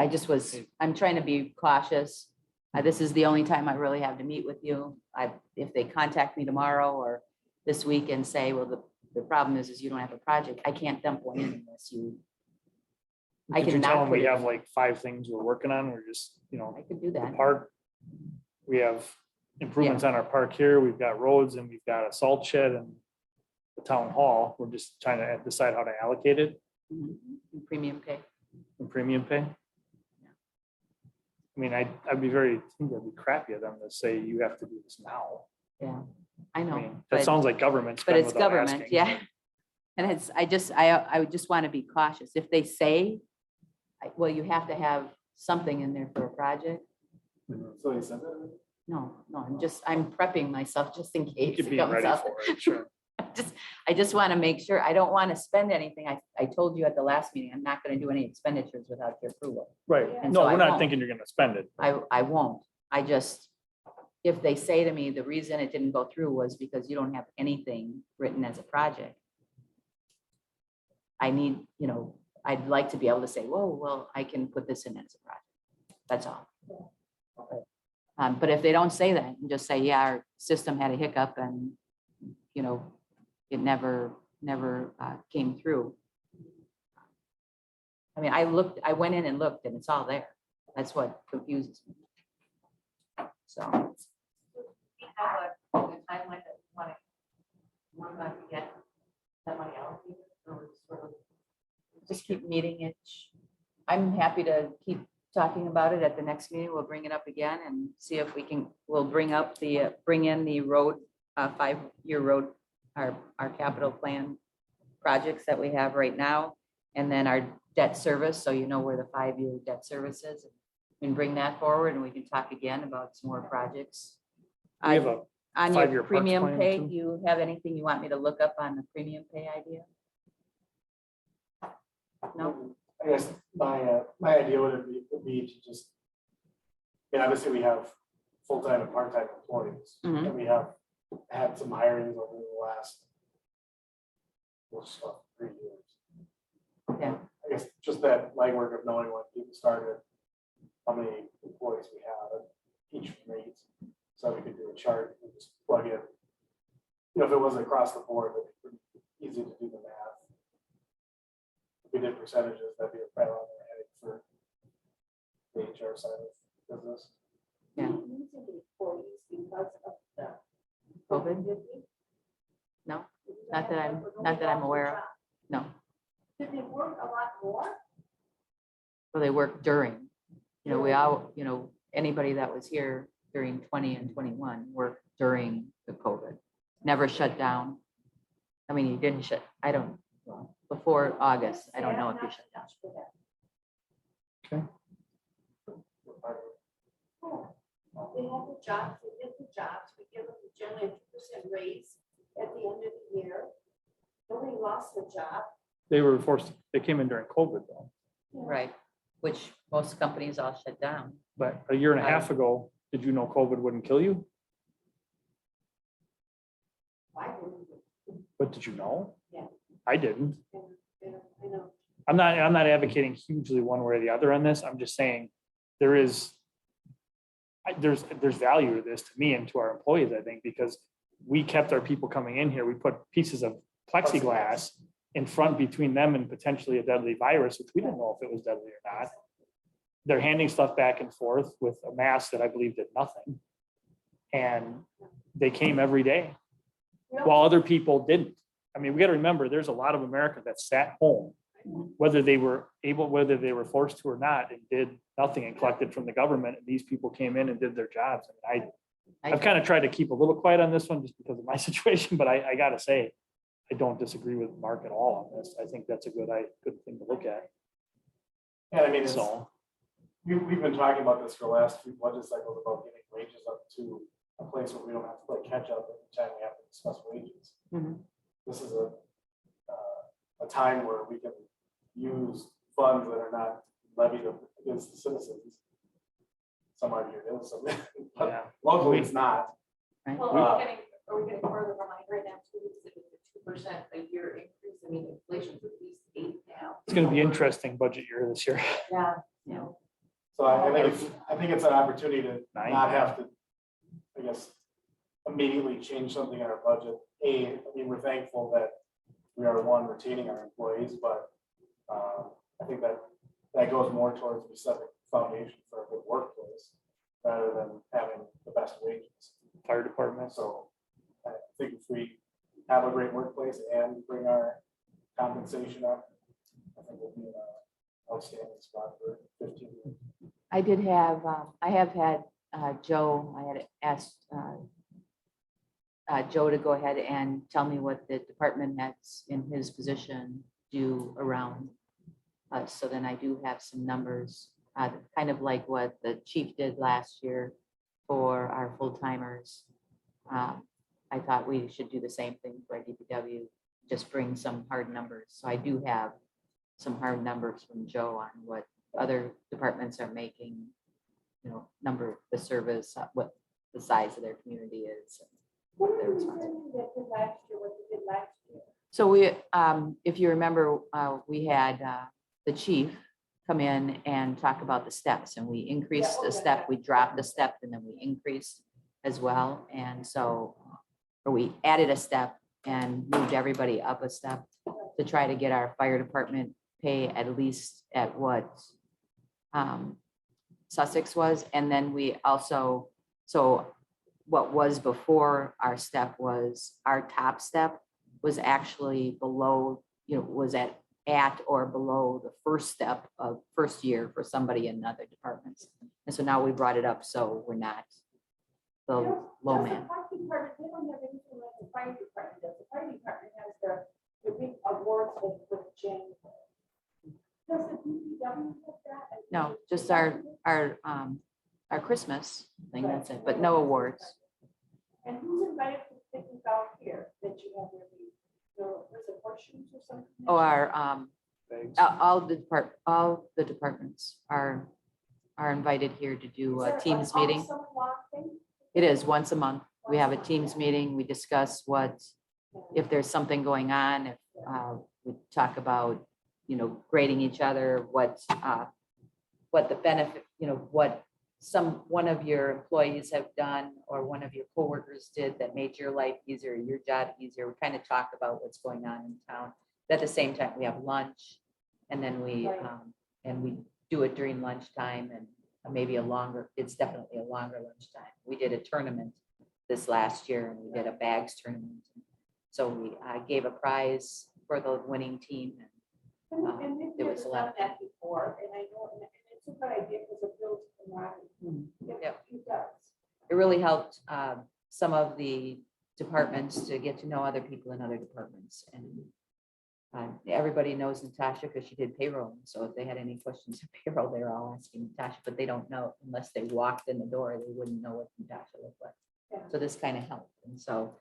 I'm trying to be cautious. This is the only time I really have to meet with you. If they contact me tomorrow or this week and say, well, the problem is you don't have a project, I can't dump one in unless you, I Did you cannot tell them put we it- have like 5 things we're working on? We're just, I could do the that. park. We have improvements on our park here. We've got roads and we've got a salt shed and the town hall. We're just trying to decide how to allocate it Premium pay. in premium pay. I mean, I'd be I think that'd be crappy of them to say you have to do this now. Yeah, I I know. mean, that but- sounds like government. But spend it's without government, asking. yeah. And it's, I would just want to be cautious. If they say, well, you have to have something in there for a project. So he said that. No, I'm prepping myself just in You case could it be comes ready up. for it, sure. I just want to make sure, I don't want to spend anything. I told you at the last meeting, I'm not going to do any expenditures without your approval. Right. And No, so I we're not won't. thinking you're gonna spend it. I won't. I just, if they say to me, the reason it didn't go through was because you don't have anything written as a project. I need, I'd like to be able to say, whoa, well, I can put this in as a project. That's all. But if they don't say that, and just say, yeah, our system had a hiccup and, it never came through. I mean, I went in and looked and it's all there. That's what confuses me. So, We have a timeline that we want to work on to get that money allocated, or sort of. just keep meeting it. I'm happy to keep talking about it at the next meeting. We'll bring it up again and see if we'll bring in the road, 5-year road, our capital plan projects that we have right now. And then our debt service, so you know where the 5-year debt service is. And bring that forward and we can talk again about some more projects. We have a On 5-year your parks premium plan, pay, too. do you have anything you want me to look up on the premium pay idea? No? I guess my idea would be to just, obviously we have full-time and part-time employees. Mhm. And we have had some hirings over the last 3 years. Yeah. I guess just that legwork of knowing when people started, how many employees we have at each rate. So we could do a chart and just plug in. If it was across the board, it'd be pretty easy to do the math. If we did percentages, that'd be a fair amount of headache for the HR side of business. Yeah. Using the employees because of the. COVID? No, not that I'm aware of. No. Did they work a lot more? So they work during, we all, anybody that was here during 20 and 21 worked during the COVID, never shut down. I mean, you didn't shut, before August, I don't know if you shut down. They have the jobs, they get the jobs, we give them generally a 2% raise at the end of the year. Nobody lost their job. They came in during COVID though. Right, which most companies all shut down. But a year and a half ago, did you know COVID wouldn't kill you? Why didn't But did you know? Yeah. I didn't. they? I know. I'm not advocating hugely one way or the other on this. I'm just saying there's value to this to me and to our employees, I think, because we kept our people coming in here. We put pieces of plexiglass in front between them and potentially a deadly virus, which we didn't know if it was deadly or not. They're handing stuff back and forth with a mask that I believe did nothing. And they came every day while other people didn't. I mean, we got to remember, there's a lot of America that sat home, whether they were forced to or not, and did nothing and collected from the government. And these people came in and did their jobs. And I've kind of tried to keep a little quiet on this one just because of my situation, but I gotta say, I don't disagree with Mark at all on this. I think that's a good thing to look at. And I mean, it's, So, we've been talking about this for the last few budget cycles about getting wages up to a place where we don't have to play catch up every time we have to discuss wages. Mhm. This is a time where we can use funds that are not levied against the citizens. Some argue it is, some, yeah. but locally it's not. Well, are we getting further behind right now too? Because if it's a 2% a year increase, I mean, inflation's at least 8 now. It's gonna be interesting budget year this year. Yeah. Yeah. So I think it's an opportunity to not have to, I guess, immediately change something in our budget. I mean, we're thankful that we are retaining our employees, but I think that goes more towards we set the foundation for a good workplace rather than having the best wages. Fire department. So I think if we have a great workplace and bring our compensation up, I think we'll be in an outstanding spot for 15 years. I did have, I have had Joe, I had asked Joe to go ahead and tell me what the department heads in his position do around. So then I do have some numbers, kind of like what the chief did last year for our full timers. I thought we should do the same thing for DPW, just bring some hard numbers. So I do have some hard numbers from Joe on what other departments are making, you know, number, the service, what the size of their community is. and what they're responsible for. So we, if you remember, we had the chief come in and talk about the steps, and we increased the step, we dropped a step, and then we increased as well. And so, or we added a step and moved everybody up a step to try to get our fire department pay at least at what Sussex was. And then we also, so what was before our step was, our top step was actually below, you know, was at or below the first step of first year for somebody in other departments. And so now we brought it up, so we're not the low man. The fire department, they don't have anything like the fire department does. The fire department has the big awards with January. Does the DPW have that? No, just our Christmas thing, that's it, but no awards. And who's invited to picnic out here that you have every, was it horseshoes or something? Oh, our, Thanks. all the departments are invited here to do Is a there teams a meeting. awesome walk thing? It is once a month. We have a teams meeting. We discuss what, if there's something going on, if we talk about, you know, grading each other, what the benefit, you know, what one of your employees have done or one of your coworkers did that made your life easier, your job easier. We kind of talk about what's going on in town. But at the same time, we have lunch, and then we do it during lunchtime, and maybe a longer, it's definitely a longer lunchtime. We did a tournament this last year, and we did a bags tournament. So we gave a prize for the winning team. And It was a lot. that before, and I know, and it's a good idea because it builds camaraderie. Yep. It does. It really helped some of the departments to get to know other people in other departments. And everybody knows Natasha because she did payroll. So if they had any questions of payroll, they're all asking Natasha, but they don't know unless they walked in the door, they wouldn't know what Natasha looked like. Yeah. So this kind of helped. And so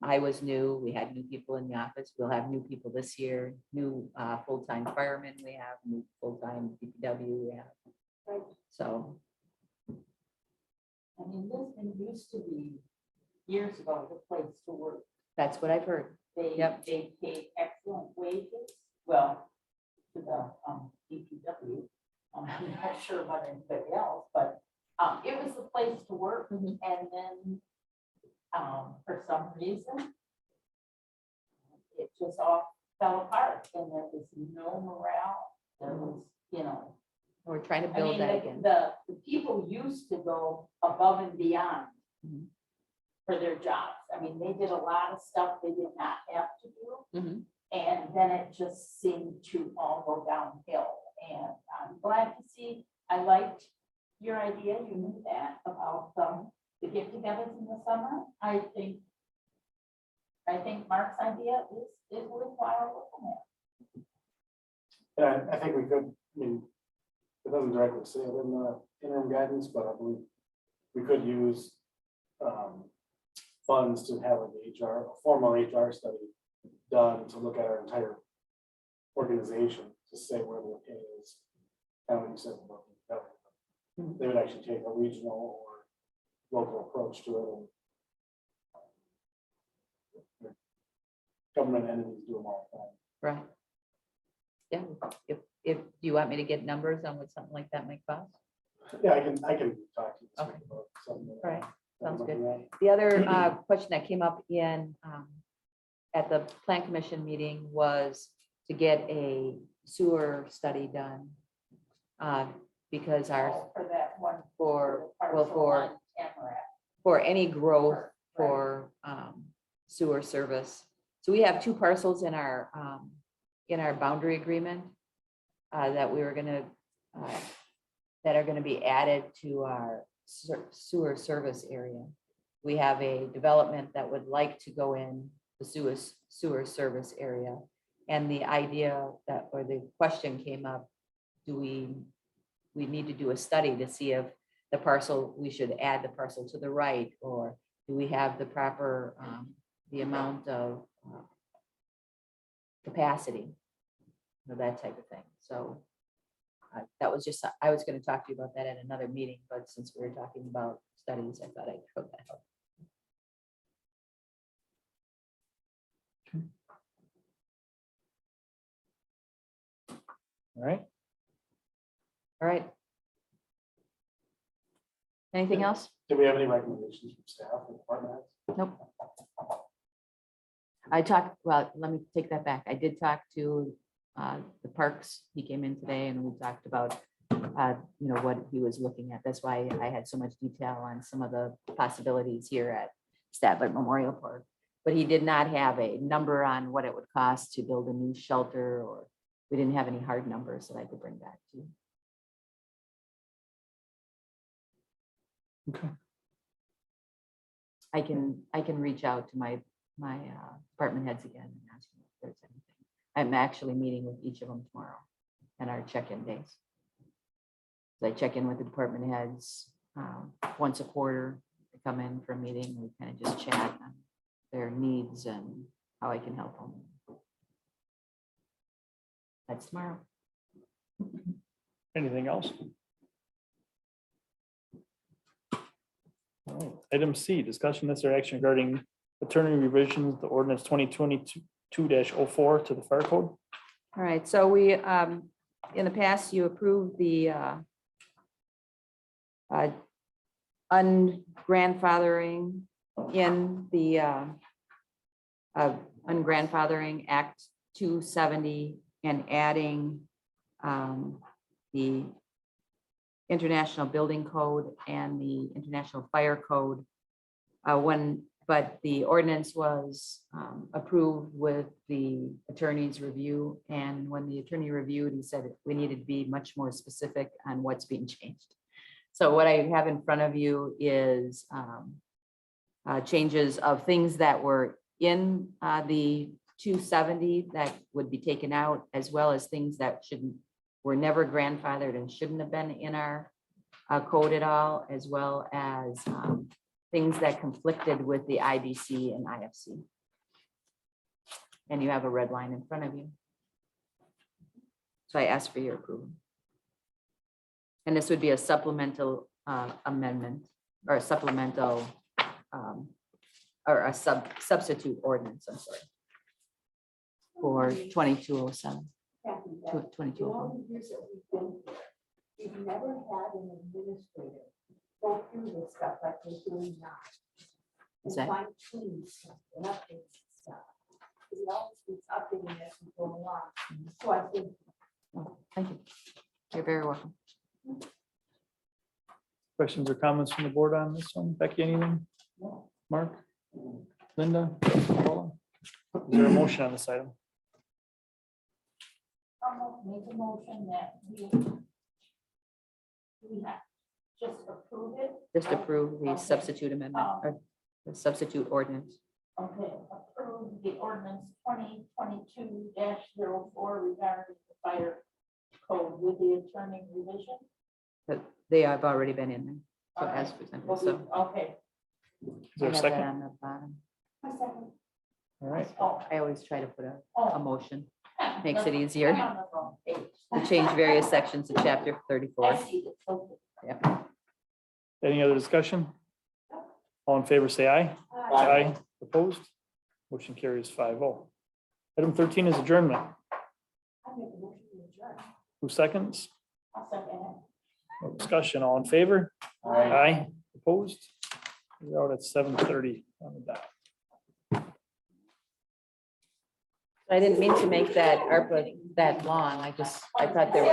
I was new. We had new people in the office. We'll have new people this year, new full-time firemen. We have new full-time DPW. We have. Right. So I mean, Lisbon used to be years ago the place to work. that's what I've heard. They paid excellent wages, well, to the DPW. I'm not sure about anybody else, but it was the place to work. Mhm. And then for some reason, it just all fell apart, and there was no morale. There was, you know, We're trying to I build mean, that again. the people used to go above and beyond Mhm. for their jobs. I mean, they did a lot of stuff they did not have to do. Mhm. And then it just seemed to all go downhill. And I'm glad to see, I liked your idea, you knew that about the get-togethers in the summer. I think Mark's idea is worthwhile looking at. And I think we could, I mean, it doesn't directly say it in the interim guidance, but I believe we could use funds to have an HR, a formal HR study done to look at our entire organization to say where the pay is. Kind of what you said about the government. They would actually take a regional or local approach to it. And government entities do them all the time. Right. Yeah, if you want me to get numbers on what something like that might cost. Yeah, I can talk to you this Okay. week about something. that Right, I'm sounds looking at. The other question that came up at the plan commission meeting was to get a sewer study done. Because our, For that one. for parcel for on Tamarack. any growth for sewer service. So we have two parcels in our boundary agreement that we were gonna, that are gonna be added to our sewer service area. We have a development that would like to go in the sewer service area. And the idea that, or the question came up, do we need to do a study to see if the parcel, we should add the parcel to the right, or do we have the proper, the amount of capacity, that type of thing. So that was just, I was going to talk to you about that at another meeting, but since we were talking about studies, I thought I'd throw that out. All right. All right. Anything else? Do we have any recommendations from staff or department heads? Nope. I talked, well, let me take that back. I did talk to the parks. He came in today and we talked about, what he was looking at. That's why I had so much detail on some of the possibilities here at Statler Memorial Park. But he did not have a number on what it would cost to build a new shelter, or we didn't have any hard numbers that I could bring back to you. Okay. I can reach out to my department heads again and ask them if there's anything. I'm actually meeting with each of them tomorrow and our check-in days. So I check in with the department heads once a quarter. They come in for a meeting. We kind of just chat on their needs and how I can help them. That's tomorrow. Anything else? All right. Item C, discussion necessary action regarding attorney revisions, the ordinance 2022-04 to the fire code. All right, so we, in the past, you approved the ungrandfathering in the Ungrandfathering Act 270 and adding the International Building Code and the International Fire Code. But the ordinance was approved with the attorney's review. And when the attorney reviewed, he said we needed to be much more specific on what's being changed. So what I have in front of you is changes of things that were in the 270 that would be taken out, as well as things that were never grandfathered and shouldn't have been in our code at all, as well as things that conflicted with the IBC and IFC. And you have a red line in front of you. So I ask for your approval. And this would be a supplemental amendment, or a supplemental, or a substitute ordinance, I'm sorry, for 2207. Kathy, that- 2204. all the years that we've been here, we've never had an administrator go through this stuff like they're doing now. Is And that- fine tune stuff and update stuff. It always keeps updating as we go along. So I think Oh, thank you. You're very welcome. Questions or comments from the board on this one? Becky, anything? Mark? Linda? Paula? Is there a motion on this item? I'll make a motion that we have just approve it. Just approve the substitute amendment, or the substitute ordinance. Okay, approve the ordinance 2022-04 regarding the fire code with the attorney revision. But they have already been in there. So Okay. as presented, Well, so. Okay. Is I there a have that second? on the bottom. My second. All right. Oh, I always try to put a oh. motion, makes it I'm easier on the wrong page. to change various sections of chapter 34. I see it. Okay. Yeah. Any other discussion? All in favor, say aye. Aye. Opposed? Motion carries 5-0. Item 13 is adjournment. I make a motion to adjourn. Who seconds? I'll second it. No discussion. All in favor? Aye. Opposed? We're out at 7:30 on the dot. I didn't mean to make that ARPA that long. I thought there was